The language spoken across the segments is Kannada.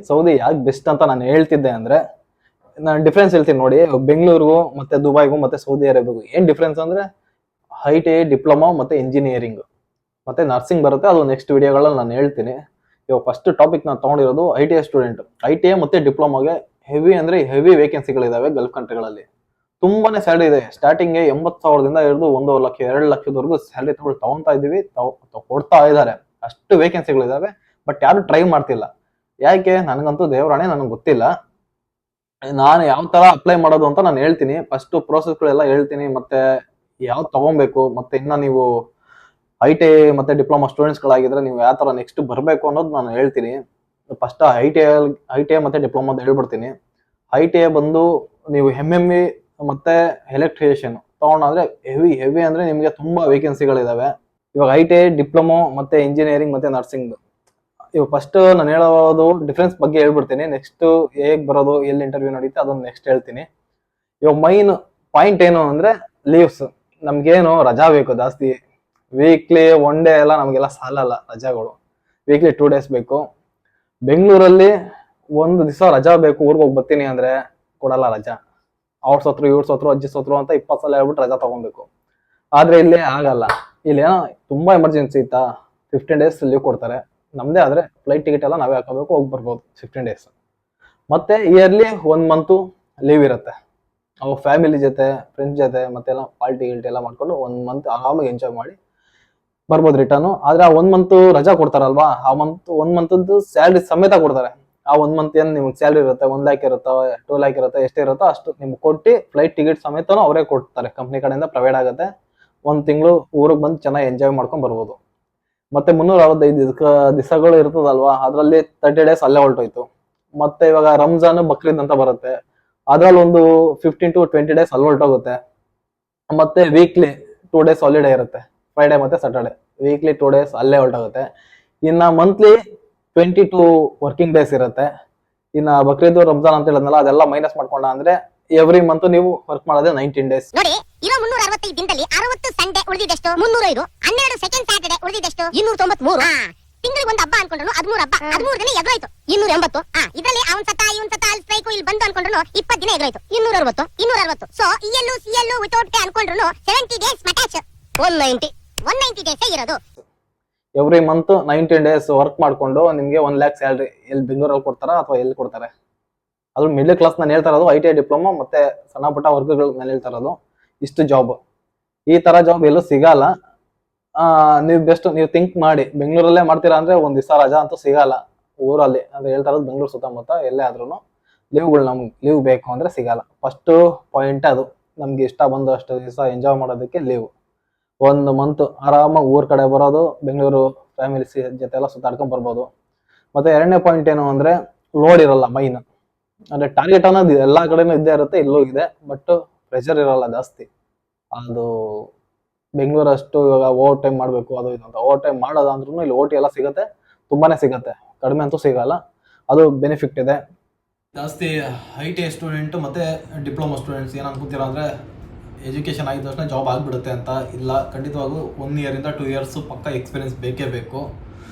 ಸೌದಿ ಯಾಕೆ ಬೆಸ್ಟ್ ಅಂತ ನಾನು ಹೇಳ್ತಿದ್ದೆ ಅಂದ್ರೆ, ನಾನು ಡಿಫ್ರೆನ್ಸ್ ಹೇಳ್ತೀನಿ ನೋಡಿ. ಬೆಂಗಳೂರಿಗೂ ಮತ್ತೆ ದುಬೈಗೂ ಮತ್ತೆ ಸೌದಿ ಅರೇಬಿಯಾಗೂ ಏನ್ ಡಿಫ್ರೆನ್ಸ್ ಅಂದ್ರೆ, ITI ಡಿಪ್ಲೊಮಾ ಮತ್ತೆ ಇಂಜಿನಿಯರಿಂಗ್ ಮತ್ತೆ ನರ್ಸಿಂಗ್ ಬರುತ್ತೆ. ಅದು ನೆಕ್ಸ್ಟ್ ವಿಡಿಯೋಗಳಲ್ಲಿ ನಾನು ಹೇಳ್ತೀನಿ. ಇವಾಗ ಫಸ್ಟ್ ಟಾಪಿಕ್ ನಾನು ತಗೊಂಡಿರೋದು ITI ಸ್ಟೂಡೆಂಟ್. ITI ಮತ್ತೆ ಡಿಪ್ಲೊಮಾಗೆ ಹೆವಿ ಅಂದ್ರೆ ಹೆವಿ ವೇಕೆನ್ಸಿಗಳಿದಾವೆ ಗಲ್ಫ್ ಕಂಟ್ರಿಗಳಲ್ಲಿ. ತುಂಬಾನೇ ಸ್ಯಾಲರಿ ಇದೆ. ಸ್ಟಾರ್ಟಿಂಗ್ 80,000ದಿಂದ ಹಿಡಿದು 1 ಲಕ್ಷ 2 ಲಕ್ಷದವರೆಗೂ ಸ್ಯಾಲರಿ ತಗೊಂತಾ ಇದೀವಿ, ಕೊಡ್ತಾ ಇದ್ದಾರೆ. ಅಷ್ಟು ವೇಕೆನ್ಸಿಗಳಿದಾವೆ. ಬಟ್ ಯಾರು ಟ್ರೈ ಮಾಡ್ತಿಲ್ಲ. ಯಾಕೆ? ನನಗಂತೂ ದೇವರಾಣೆ ನನಗೆ ಗೊತ್ತಿಲ್ಲ. ನಾನು ಯಾವ ತರ ಅಪ್ಲೈ ಮಾಡೋದು ಅಂತ ನಾನು ಹೇಳ್ತೀನಿ. ಫಸ್ಟ್ ಪ್ರೋಸೆಸ್ಗಳೆಲ್ಲ ಹೇಳ್ತೀನಿ, ಮತ್ತೆ ಯಾವ್ದು ತಗೊಬೇಕು, ಮತ್ತೆ ಇನ್ನ ನೀವು ITI ಮತ್ತೆ ಡಿಪ್ಲೊಮಾ ಸ್ಟೂಡೆಂಟ್ಸ್ ಗಳಾಗಿದ್ರೆ ನೀವು ಯಾವ ತರ ನೆಕ್ಸ್ಟ್ ಬರಬೇಕು ಅನ್ನೋದು ನಾನು ಹೇಳ್ತೀನಿ. ಫಸ್ಟ್ ITI ಮತ್ತೆ ಡಿಪ್ಲೊಮಾದ ಹೇಳ್ಬಿಡ್ತೀನಿ. ITI ಬಂದು ನೀವು MME ಮತ್ತೆ ಎಲೆಕ್ಟ್ರಿಷಿಯನ್ ತಗೊಂಡ್ರೆ ಹೆವಿ ಅಂದ್ರೆ ನಿಮ್ಗೆ ತುಂಬಾ ವೇಕೆನ್ಸಿಗಳಿದಾವೆ. ಇವಾಗ ITI ಡಿಪ್ಲೊಮಾ ಮತ್ತೆ ಇಂಜಿನಿಯರಿಂಗ್ ಮತ್ತೆ ನರ್ಸಿಂಗ್. ಇವಾಗ ಫಸ್ಟ್ ನಾನು ಹೇಳೋದು ಡಿಫ್ರೆನ್ಸ್ ಬಗ್ಗೆ ಹೇಳ್ಬಿಡ್ತೀನಿ. ನೆಕ್ಸ್ಟ್ ಹೇಗ್ ಬರೋದು, ಎಲ್ಲಿ ಇಂಟರ್ವ್ಯೂ ನಡೀತೆ ಅದನ್ನ ನೆಕ್ಸ್ಟ್ ಹೇಳ್ತೀನಿ. ಇವಾಗ ಮೈನ್ ಪಾಯಿಂಟ್ ಏನು ಅಂದ್ರೆ ಲೀವ್ಸ್. ನಮ್ಗೇನು ರಜಾ ಬೇಕು ಜಾಸ್ತಿ. ವೀಕ್ಲಿ 1 ಡೇ ಎಲ್ಲ ನಮ್ಗೆಲ್ಲ ಸಾಲಲ್ಲ ರಜಾಗಳು. ವೀಕ್ಲಿ 2 ಡೇಸ್ ಬೇಕು. ಬೆಂಗಳೂರಲ್ಲಿ 1 ದಿವಸ ರಜಾ ಬೇಕು, ಊರಿಗೆ ಹೋಗಿ ಬರ್ತೀನಿ ಅಂದ್ರೆ ಕೊಡಲ್ಲ ರಜಾ. ಅವ್ರ ಸತ್ರು ಇವ್ರ ಸತ್ರು ಅಜ್ಜಿ ಸತ್ರು ಅಂತ 20 ಸಲ ಹೇಳ್ಬಿಟ್ಟು ರಜಾ ತಗೊಬೇಕು. ಆದ್ರೆ ಇಲ್ಲಿ ಆಗಲ್ಲ. ಇಲ್ಲಿ ಏನೋ ತುಂಬಾ ಎಮರ್ಜೆನ್ಸಿ ಇತ್ತಾ 15 ಡೇಸ್ ಲೀವ್ ಕೊಡ್ತಾರೆ. ನಮ್ದೇ ಆದ್ರೆ ಫ್ಲೈಟ್ ಟಿಕೆಟ್ ಎಲ್ಲ ನಾವೇ ಹಾಕೋಬೇಕು, ಹೋಗಿ ಬರ್ಬೋದು 15 ಡೇಸ್. ಮತ್ತೆ ಇಯರ್ಲಿ 1 ಮಂತ್ ಲೀವ್ ಇರುತ್ತೆ. ಅವು ಫ್ಯಾಮಿಲಿ ಜೊತೆ ಫ್ರೆಂಡ್ಸ್ ಜೊತೆ ಮತ್ತೆಲ್ಲ ಪಾರ್ಟಿ ಗಿಲ್ಟಿ ಎಲ್ಲ ಮಾಡ್ಕೊಂಡು 1 ಮಂತ್ ಆರಾಮಾಗಿ ಎಂಜಾಯ್ ಮಾಡಿ ಬರ್ಬೋದು ರಿಟರ್ನ್. ಆದ್ರೆ ಆ 1 ಮಂತ್ ರಜಾ ಕೊಡ್ತಾರಲ್ವಾ, ಆ 1 ಮಂತ್ ಸ್ಯಾಲ್ರಿ ಸಮೇತ ಕೊಡ್ತಾರೆ. ಆ 1 ಮಂತ್ ಏನ್ ನಿಮ್ಗೆ ಸ್ಯಾಲ್ರಿ ಇರುತ್ತೆ, 1 ಲ್ಯಾಕ್ ಇರುತ್ತೋ 2 ಲ್ಯಾಕ್ ಇರುತ್ತೆ, ಎಷ್ಟೇ ಇರುತ್ತೋ ಅಷ್ಟು ನಿಮ್ಗೆ ಕೊಟ್ಟು ಫ್ಲೈಟ್ ಟಿಕೆಟ್ ಸಮೇತನೂ ಅವರೇ ಕೊಡ್ತಾರೆ. ಕಂಪ್ನಿ ಕಡೆಯಿಂದ ಪ್ರೊವೈಡ್ ಆಗುತ್ತೆ. 1 ತಿಂಗಳು ಊರಿಗೆ ಬಂದು ಚೆನ್ನಾಗಿ ಎಂಜಾಯ್ ಮಾಡ್ಕೊಂಡ್ ಬರ್ಬೋದು. ಮತ್ತೆ 365 ದಿವಸಗಳು ಇರ್ತದಲ್ವಾ, ಅದ್ರಲ್ಲಿ 30 ಡೇಸ್ ಅಲ್ಲೇ ಹೊರಟೋಯ್ತು. ಮತ್ತೆ ಇವಾಗ ರಂಜಾನ್ ಬಕ್ರೀದ್ ಅಂತ ಬರುತ್ತೆ, ಅದ್ರಲ್ಲಿ ಒಂದು 15 to 20 ಡೇಸ್ ಅಲ್ಲಿ ಹೊರಟೋಗುತ್ತೆ. ಮತ್ತೆ ವೀಕ್ಲಿ 2 ಡೇಸ್ ಹಾಲಿಡೇ ಇರುತ್ತೆ, ಫ್ರೈಡೆ ಮತ್ತೆ ಸ್ಯಾಟರ್ಡೆ. ವೀಕ್ಲಿ 2 ಡೇಸ್ ಅಲ್ಲೇ ಹೊರಟೋಗುತ್ತೆ. ಇನ್ನ ಮಂತ್ಲಿ 22 ವರ್ಕಿಂಗ್ ಡೇಸ್ ಇರುತ್ತೆ. ಇನ್ನ ಬಕ್ರೀದ್ ರಂಜಾನ್ ಅಂತ ಹೇಳಿದ್ನಲ್ಲ, ಅದೆಲ್ಲ ಮೈನಸ್ ಮಾಡ್ಕೊಂಡ ಅಂದ್ರೆ ಎವ್ರಿ ಮಂತ್ ನೀವು ವರ್ಕ್ ಮಾಡೋದೇ 19 ಡೇಸ್. ನೋಡಿ, ಇರೋ 365 ದಿನದಲ್ಲಿ 60 ಸಂಡೇ ಉಳಿದಿದ್ದೆಷ್ಟು 305, 12 ಸೆಕೆಂಡ್ ಸ್ಯಾಟರ್ಡೆ ಉಳಿದಿದ್ದೆಷ್ಟು 293. ತಿಂಗಳಿಗೆ ಒಂದು ಹಬ್ಬ ಅನ್ಕೊಂಡ್ರು 13 ಹಬ್ಬ, 13 ದಿನ ಎದುರಾಯ್ತು 280. ಇದರಲ್ಲಿ ಅವನ್ ಸತ ಇವನ್ ಸತ ಅಲ್ಲಿ ಸ್ಟ್ರೈಕ್ ಇಲ್ಲಿ ಬಂದು ಅನ್ಕೊಂಡ್ರು 20 ದಿನ ಎದುರಾಯ್ತು 260. ಸೊ ELU ವಿತೌಟ್ ಪೇ ಅನ್ಕೊಂಡ್ರು 70 ಡೇಸ್ ಅಟ್ಯಾಚ್ 190 ಡೇಸ್ ಇರೋದು. ಎವ್ರಿ ಮಂತ್ 19 ಡೇಸ್ ವರ್ಕ್ ಮಾಡ್ಕೊಂಡು ನಿಮ್ಗೆ 1 ಲ್ಯಾಕ್ ಸ್ಯಾಲ್ರಿ ಎಲ್ಲಿ ಬೆಂಗಳೂರಲ್ಲಿ ಕೊಡ್ತಾರ ಅಥವಾ ಎಲ್ಲಿ ಕೊಡ್ತಾರೆ? ಅದು ಮಿಡಲ್ ಕ್ಲಾಸ್ ನಾನು ಹೇಳ್ತಾ ಇರೋದು. ITI ಡಿಪ್ಲೊಮಾ ಮತ್ತೆ ಸಣ್ಣ ಪುಟ್ಟ ವರ್ಗಗಳು ನಾನು ಹೇಳ್ತಾ ಇರೋದು. ಇಷ್ಟು ಜಾಬ್, ಈ ತರ ಜಾಬ್ ಎಲ್ಲೂ ಸಿಗಲ್ಲ. ನೀವು ಬೆಸ್ಟ್ ನೀವು ಥಿಂಕ್ ಮಾಡಿ, ಬೆಂಗಳೂರಲ್ಲೇ ಮಾಡ್ತೀರಾ ಅಂದ್ರೆ 1 ದಿವಸ ರಜಾ ಅಂತೂ ಸಿಗಲ್ಲ ಊರಲ್ಲಿ. ಅಂದ್ರೆ ಹೇಳ್ತಾ ಇರೋದು ಬೆಂಗಳೂರು ಸುತ್ತಮುತ್ತ ಎಲ್ಲೇ ಆದ್ರೂ ಲೀವ್ಗಳು ನಮ್ಗೆ ಲೀವ್ ಬೇಕು ಅಂದ್ರೆ ಸಿಗಲ್ಲ. ಫಸ್ಟ್ ಪಾಯಿಂಟ್ ಅದು. ನಮ್ಗೆ ಇಷ್ಟ ಬಂದು ಅಷ್ಟು ದಿವಸ ಎಂಜಾಯ್ ಮಾಡೋದಕ್ಕೆ ಲೀವ್. 1 ಮಂತ್ ಆರಾಮಾಗಿ ಊರ್ ಕಡೆ ಬರೋದು, ಬೆಂಗಳೂರು ಫ್ಯಾಮಿಲಿ ಜೊತೆ ಎಲ್ಲ ಸುತ್ತಾಡ್ಕೊಂಡ್ ಬರ್ಬೋದು. ಮತ್ತೆ 2ನೇ ಪಾಯಿಂಟ್ ಏನು ಅಂದ್ರೆ ಲೋಡ್ ಇರಲ್ಲ. ಮೈನ್ ಅಂದ್ರೆ ಟಾರ್ಗೆಟ್ ಅನ್ನೋದು ಎಲ್ಲಾ ಕಡೆನೂ ಇದ್ದೇ ಇರುತ್ತೆ, ಇಲ್ಲೂ ಇದೆ. ಬಟ್ ಪ್ರೆಷರ್ ಇರಲ್ಲ ಜಾಸ್ತಿ. ಅದು ಬೆಂಗಳೂರು ಅಷ್ಟು ಇವಾಗ ಓವರ್ ಟೈಮ್ ಮಾಡ್ಬೇಕು ಅದು ಇದು ಅಂತ ಓವರ್ ಟೈಮ್ ಮಾಡೋದಂದ್ರೂ ಇಲ್ಲಿ OT ಎಲ್ಲ ಸಿಗುತ್ತೆ, ತುಂಬಾನೇ ಸಿಗುತ್ತೆ, ಕಡಿಮೆ ಅಂತೂ ಸಿಗಲ್ಲ. ಅದು ಬೆನಿಫಿಟ್ ಇದೆ ಜಾಸ್ತಿ. ITI ಸ್ಟೂಡೆಂಟ್ ಮತ್ತೆ ಡಿಪ್ಲೊಮಾ ಸ್ಟೂಡೆಂಟ್ಸ್ ಏನ್ ಅನ್ಕೊಂತೀರಾ ಅಂದ್ರೆ ಎಜುಕೇಶನ್ ಆಗಿದ ತಕ್ಷಣ ಜಾಬ್ ಆಗ್ಬಿಡುತ್ತೆ ಅಂತ. ಇಲ್ಲ, ಖಂಡಿತವಾಗೂ 1 ಇಯರಿಂದ 2 ಇಯರ್ಸ್ ಪಕ್ಕ ಎಕ್ಸ್ಪೀರಿಯನ್ಸ್ ಬೇಕೇ ಬೇಕು.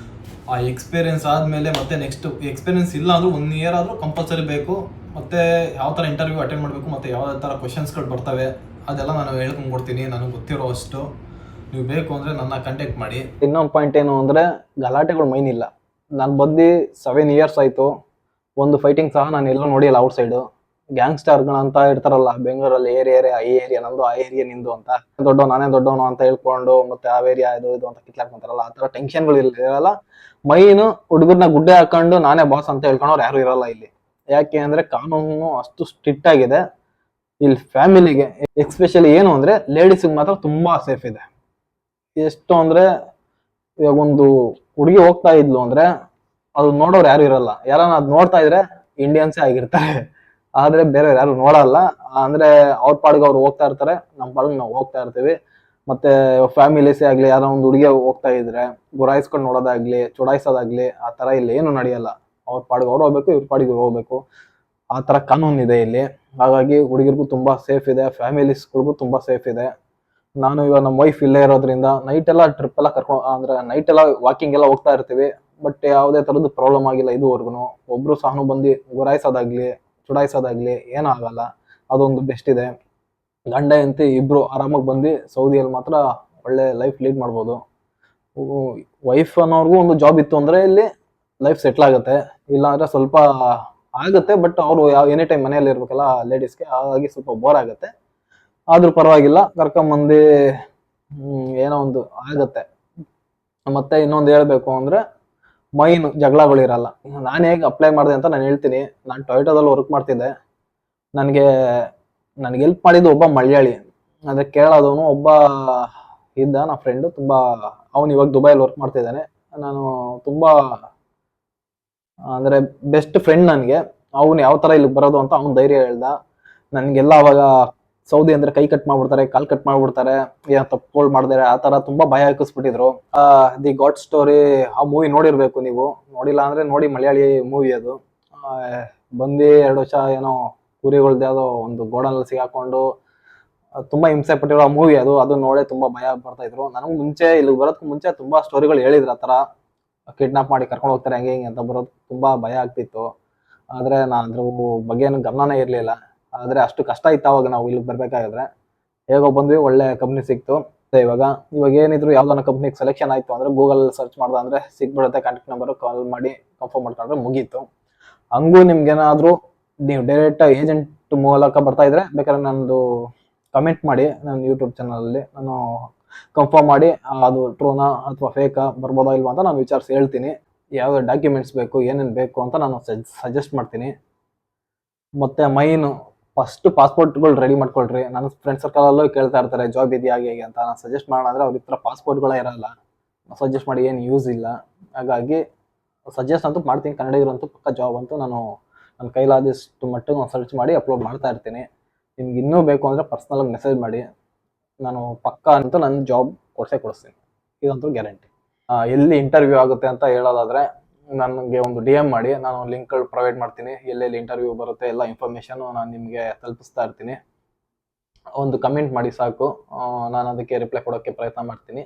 ಆ ಎಕ್ಸ್ಪೀರಿಯನ್ಸ್ ಆದಮೇಲೆ ಮತ್ತೆ ನೆಕ್ಸ್ಟ್ ಎಕ್ಸ್ಪೀರಿಯನ್ಸ್ ಇಲ್ಲ ಅಂದ್ರೂ 1 ಇಯರ್ ಆದರೂ ಕಂಪಲ್ಸರಿ ಬೇಕು. ಮತ್ತೆ ಯಾವ ಥರ ಇಂಟರ್ವ್ಯೂ ಅಟೆಂಡ್ ಮಾಡಬೇಕು, ಮತ್ತೆ ಯಾವ ಥರ ಕ್ವಶನ್ಸ್ಗಳು ಬರ್ತವೆ ಅದೆಲ್ಲ ನಾನು ಹೇಳ್ಕೊಂಡು ಕೊಡ್ತೀನಿ, ನನಗೆ ಗೊತ್ತಿರೋ ಅಷ್ಟು. ನೀವು ಬೇಕು ಅಂದರೆ ನನ್ನ ಕಾಂಟ್ಯಾಕ್ಟ್ ಮಾಡಿ. ಇನ್ನೊಂದು ಪಾಯಿಂಟ್ ಏನು ಅಂದರೆ ಗಲಾಟೆಗಳು ಮೈನ್ ಇಲ್ಲ. ನಾನು ಬಂದು 7 ಇಯರ್ಸ್ ಆಯಿತು. ಒಂದು ಫೈಟಿಂಗ್ ಸಹ ನಾನು ಎಲ್ಲೂ ನೋಡಿಲ್ಲ ಔಟ್ ಸೈಡು. ಗ್ಯಾಂಗ್ಸ್ಟರ್ಗಳಂತ ಇರ್ತಾರಲ್ಲ ಬೆಂಗಳೂರಲ್ಲಿ, ಈ ಏರಿಯಾ ನಂದು, ಆ ಏರಿಯಾ ನಿಂದು ಅಂತ, ನಾನೇ ದೊಡ್ಡವನು ಅಂತ ಹೇಳ್ಕೊಂಡು ಮತ್ತೆ ಆ ಏರಿಯಾ ಇದು ಅಂತ ಕಿತ್ಲಾಕೊಂತಾರಲ್ಲ, ಆ ಥರ ಟೆನ್ಷನ್ಗಳು ಇರಲ್ಲ. ಮೈನು ಹುಡುಗರನ್ನ ಗುಡ್ಡೆ ಹಾಕೊಂಡು ನಾನೇ ಬಾಸ್ ಅಂತ ಹೇಳ್ಕೊಂಡವ್ರು ಯಾರು ಇರಲ್ಲ ಇಲ್ಲಿ. ಯಾಕೆ ಅಂದ್ರೆ ಕಾನೂನು ಅಷ್ಟು ಸ್ಟ್ರಿಕ್ಟ್ ಆಗಿದೆ ಇಲ್ಲಿ. ಫ್ಯಾಮಿಲಿಗೆ ಎಸ್ಪೆಷಲಿ ಏನು ಅಂದ್ರೆ ಲೇಡೀಸ್ಗೆ ಮಾತ್ರ ತುಂಬಾ ಸೇಫ್ ಇದೆ. ಎಷ್ಟು ಅಂದ್ರೆ ಇವಾಗ ಒಂದು ಹುಡುಗಿ ಹೋಗ್ತಾ ಇದ್ಲು ಅಂದ್ರೆ ಅದು ನೋಡೋರು ಯಾರು ಇರಲ್ಲ. ಯಾರನ್ನ ಅದ್ ನೋಡ್ತಾ ಇದ್ರೆ ಇಂಡಿಯನ್ಸೇ ಆಗಿರ್ತಾರೆ, ಆದ್ರೆ ಬೇರೆ ಯಾರು ನೋಡಲ್ಲ. ಅಂದ್ರೆ ಅವ್ರ ಪಾಡಿಗೆ ಅವ್ರು ಹೋಗ್ತಾ ಇರ್ತಾರೆ, ನಮ್ಮ ಪಾಡಿಗೆ ನಾವು ಹೋಗ್ತಾ ಇರ್ತೀವಿ. ಮತ್ತೆ ಫ್ಯಾಮಿಲೀಸೇ ಆಗ್ಲಿ, ಯಾರೋ ಒಂದು ಹುಡುಗಿ ಹೋಗ್ತಾ ಇದ್ರೆ ಗುರಾಯಿಸ್ಕೊಂಡು ನೋಡೋದಾಗ್ಲಿ, ಚುಡಾಯಿಸೋದಾಗ್ಲಿ, ಆ ತರ ಇಲ್ಲಿ ಏನು ನಡೆಯಲ್ಲ. ಅವ್ರ ಪಾಡಿಗೆ ಅವ್ರು ಹೋಗ್ಬೇಕು, ಇವ್ರ ಪಾಡಿಗೆ ಇವ್ರು ಹೋಗ್ಬೇಕು, ಆ ತರ ಕಾನೂನು ಇದೆ ಇಲ್ಲಿ. ಹಾಗಾಗಿ ಹುಡುಗಿರ್ಗೂ ತುಂಬಾ ಸೇಫ್ ಇದೆ, ಫ್ಯಾಮಿಲೀಸ್ಗಳಿಗೂ ತುಂಬಾ ಸೇಫ್ ಇದೆ. ನಾನು ಇವಾಗ ನಮ್ಮ ವೈಫ್ ಇಲ್ಲೇ ಇರೋದ್ರಿಂದ ನೈಟ್ ಎಲ್ಲ ಟ್ರಿಪ್ ಎಲ್ಲ ಅಂದ್ರೆ ನೈಟ್ ಎಲ್ಲ ವಾಕಿಂಗ್ ಎಲ್ಲ ಹೋಗ್ತಾ ಇರ್ತೀವಿ. ಬಟ್ ಯಾವುದೇ ಥರದ್ದು ಪ್ರಾಬ್ಲಮ್ ಆಗಿಲ್ಲ ಇದುವರೆಗೂ. ಒಬ್ರು ಸಹ ಬಂದು ಗುರಾಯಿಸೋದಾಗ್ಲಿ ಚುಡಾಯಿಸೋದಾಗ್ಲಿ ಏನೂ ಆಗಲ್ಲ. ಅದೊಂದು ಬೆಸ್ಟ್ ಇದೆ. ಗಂಡ ಹೆಂಡತಿ ಇಬ್ರು ಆರಾಮಾಗಿ ಬಂದು ಸೌದಿಯಲ್ಲಿ ಮಾತ್ರ ಒಳ್ಳೆ ಲೈಫ್ ಲೀಡ್ ಮಾಡ್ಬೋದು. ವೈಫ್ ಅನ್ನೋರ್ಗೂ ಒಂದು ಜಾಬ್ ಇತ್ತು ಅಂದ್ರೆ ಇಲ್ಲಿ ಲೈಫ್ ಸೆಟ್ಲ್ ಆಗುತ್ತೆ. ಇಲ್ಲ ಅಂದ್ರೆ ಸ್ವಲ್ಪ ಆಗುತ್ತೆ, ಬಟ್ ಅವರು ಎನಿ ಟೈಮ್ ಮನೆಯಲ್ಲಿ ಇರ್ಬೇಕಲ್ಲ ಲೇಡೀಸ್ಗೆ, ಹಾಗಾಗಿ ಸ್ವಲ್ಪ ಬೋರ್ ಆಗುತ್ತೆ. ಆದ್ರೂ ಪರವಾಗಿಲ್ಲ, ಕರ್ಕೊಂಬಂದು ಏನೋ ಒಂದು ಆಗತ್ತೆ. ಮತ್ತೆ ಇನ್ನೊಂದು ಹೇಳ್ಬೇಕು ಅಂದ್ರೆ ಮೈನ್ ಜಗಳಗಳಿರಲ್ಲ. ನಾನು ಹೇಗೆ ಅಪ್ಲೈ ಮಾಡಿದೆ ಅಂತ ನಾನು ಹೇಳ್ತೀನಿ. ನಾನು ಟೊಯೋಟೋದಲ್ಲಿ ವರ್ಕ್ ಮಾಡ್ತಿದ್ದೆ. ನನಗೆ ನನಗೆ ಹೆಲ್ಪ್ ಮಾಡಿದ್ದು ಒಬ್ಬ ಮಲಯಾಳಿ, ಅಂದ್ರೆ ಕೇರಳದವನು ಒಬ್ಬ ಇದ್ದ ನನ್ನ ಫ್ರೆಂಡು. ತುಂಬಾ ಅವನು ಇವಾಗ ದುಬೈಲಿ ವರ್ಕ್ ಮಾಡ್ತಿದ್ದಾನೆ. ನಾನು ತುಂಬಾ ಅಂದ್ರೆ ಬೆಸ್ಟ್ ಫ್ರೆಂಡ್ ನನಗೆ. ಅವ್ನು ಯಾವ ತರ ಇಲ್ಲಿಗೆ ಬರೋದು ಅಂತ ಅವ್ನು ಧೈರ್ಯ ಹೇಳ್ದ. ನನ್ಗೆಲ್ಲ ಅವಾಗ ಸೌದಿ ಅಂದ್ರೆ ಕೈ ಕಟ್ ಮಾಡ್ಬಿಡ್ತಾರೆ, ಕಾಲ್ ಕಟ್ ಮಾಡ್ಬಿಡ್ತಾರೆ, ಏನ್ ತಪ್ಪುಗಳು ಮಾಡಿದಾರೆ ಆ ತರ ತುಂಬಾ ಭಯ ಹಾಕಿಸ್ಬಿಟ್ಟಿದ್ರು. ದಿ ಗಾಡ್ ಸ್ಟೋರಿ ಆ ಮೂವಿ ನೋಡಿರ್ಬೇಕು ನೀವು. ನೋಡಿಲ್ಲ ಅಂದ್ರೆ ನೋಡಿ, ಮಲಯಾಳಿ ಮೂವಿ ಅದು. ಬಂದು 2 ವರ್ಷ ಏನೋ ಕುರಿಗಳ್ದು ಯಾವ್ದೋ ಒಂದು ಗೋಡನಲ್ಲಿ ಸಿಗಾಕೊಂಡು ತುಂಬಾ ಹಿಂಸೆ ಪಟ್ಟಿರೋ ಮೂವಿ ಅದು. ಅದನ್ನ ನೋಡೇ ತುಂಬಾ ಭಯ ಬರ್ತಾ ಇದ್ರು. ನನಗೂ ಮುಂಚೆ ಇಲ್ಲಿಗೆ ಬರೋದಕ್ಕೂ ಮುಂಚೆ ತುಂಬಾ ಸ್ಟೋರಿಗಳು ಹೇಳಿದ್ರು, ಆ ತರ ಕಿಡ್ನಾಪ್ ಮಾಡಿ ಕರ್ಕೊಂಡು ಹೋಗ್ತಾರೆ ಹಂಗೆ ಹಿಂಗೆ ಅಂತ ಬರೋದು ತುಂಬಾ ಭಯ ಆಗ್ತಿತ್ತು. ಆದ್ರೆ ನಾನು ಅದ್ರ ಬಗ್ಗೆ ಏನು ಗಮನನೇ ಇರ್ಲಿಲ್ಲ. ಆದ್ರೆ ಅಷ್ಟು ಕಷ್ಟ ಇತ್ತು ಅವಾಗ ನಾವು ಇಲ್ಲಿಗೆ ಬರ್ಬೇಕಾಗಿದ್ರೆ. ಹೇಗೋ ಬಂದ್ವಿ, ಒಳ್ಳೆ ಕಂಪ್ನಿ ಸಿಕ್ತು. ಇವಾಗ ಇವಾಗ ಏನಿದ್ರು ಯಾವ್ದಾನ ಕಂಪ್ನಿಗೆ ಸೆಲೆಕ್ಷನ್ ಆಯ್ತು ಅಂದ್ರೆ ಗೂಗಲ್ ಸರ್ಚ್ ಮಾಡ್ದ ಅಂದ್ರೆ ಸಿಕ್ಬಿಡುತ್ತೆ. ಕಾಂಟ್ಯಾಕ್ಟ್ ನಂಬರ್ ಕಾಲ್ ಮಾಡಿ ಕನ್ಫರ್ಮ್ ಮಾಡ್ಕೊಂಡ್ರೆ ಮುಗೀತು. ಹಂಗೂ ನಿಮ್ಗೇನಾದ್ರೂ ನೀವು ಡೈರೆಕ್ಟ್ ಏಜೆಂಟ್ ಮೂಲಕ ಬರ್ತಾ ಇದ್ರೆ ಬೇಕಾದ್ರೆ ನಂದು ಕಮೆಂಟ್ ಮಾಡಿ ನನ್ನ ಯೂಟ್ಯೂಬ್ ಚಾನಲಲ್ಲಿ. ನಾನು ಕನ್ಫರ್ಮ್ ಮಾಡಿ ಅದು ಟ್ರೂನಾ ಅಥವಾ ಫೇಕಾ ಬರ್ಬೋದಾ ಇಲ್ವಾ ಅಂತ ನಾನು ವಿಚಾರಿಸಿ ಹೇಳ್ತೀನಿ. ಯಾವ ಡಾಕ್ಯುಮೆಂಟ್ಸ್ ಬೇಕು, ಏನೇನು ಬೇಕು ಅಂತ ನಾನು ಸಜೆಸ್ಟ್ ಮಾಡ್ತೀನಿ. ಮತ್ತೆ ಮೈನ್ ಫಸ್ಟ್ ಪಾಸ್ಪೋರ್ಟ್ಗಳು ರೆಡಿ ಮಾಡ್ಕೊಳ್ರಿ. ನನ್ನ ಫ್ರೆಂಡ್ ಸರ್ಕಲಲ್ಲೂ ಕೇಳ್ತಾ ಇರ್ತಾರೆ ಜಾಬ್ ಇದೆಯಾ ಹೇಗೆ ಅಂತ. ನಾನು ಸಜೆಸ್ಟ್ ಮಾಡೋಣ ಅಂದ್ರೆ ಅವ್ರ ಹತ್ರ ಪಾಸ್ಪೋರ್ಟ್ಗಳೇ ಇರಲ್ಲ. ಸಜೆಸ್ಟ್ ಮಾಡಿ ಏನು ಯೂಸ್ ಇಲ್ಲ. ಹಾಗಾಗಿ ಸಜೆಸ್ಟ್ ಅಂತೂ ಮಾಡ್ತೀನಿ. ಕನ್ನಡಿಗರಂತೂ ಪಕ್ಕ ಜಾಬ್ ಅಂತೂ ನಾನು ನನ್ನ ಕೈಲಾದಷ್ಟು ಮಟ್ಟಿಗೆ ನಾನು ಸರ್ಚ್ ಮಾಡಿ ಅಪ್ಲೋಡ್ ಮಾಡ್ತಾ ಇರ್ತೀನಿ. ನಿಮ್ಗೆ ಇನ್ನೂ ಬೇಕು ಅಂದರೆ ಪರ್ಸ್ನಲಾಗಿ ಮೆಸೇಜ್ ಮಾಡಿ, ನಾನು ಪಕ್ಕ ಅಂತೂ ನನ್ನ ಜಾಬ್ ಕೊಡಿಸ್ತೀನಿ. ಇದಂತೂ ಗ್ಯಾರಂಟಿ. ಎಲ್ಲಿ ಇಂಟರ್ವ್ಯೂ ಆಗುತ್ತೆ ಅಂತ ಹೇಳೋದಾದ್ರೆ ನನಗೆ ಒಂದು DM ಮಾಡಿ, ನಾನು ಲಿಂಕ್ಗಳು ಪ್ರೊವೈಡ್ ಮಾಡ್ತೀನಿ. ಎಲ್ಲೆಲ್ಲಿ ಇಂಟರ್ವ್ಯೂ ಬರುತ್ತೆ ಎಲ್ಲ ಇನ್ಫಾರ್ಮೇಷನ್ ನಾನು ನಿಮಗೆ ತಲುಪಿಸ್ತಾ ಇರ್ತೀನಿ. ಒಂದು ಕಮೆಂಟ್ ಮಾಡಿ ಸಾಕು, ನಾನು ಅದಕ್ಕೆ ರಿಪ್ಲೈ ಕೊಡೋಕ್ಕೆ ಪ್ರಯತ್ನ ಮಾಡ್ತೀನಿ.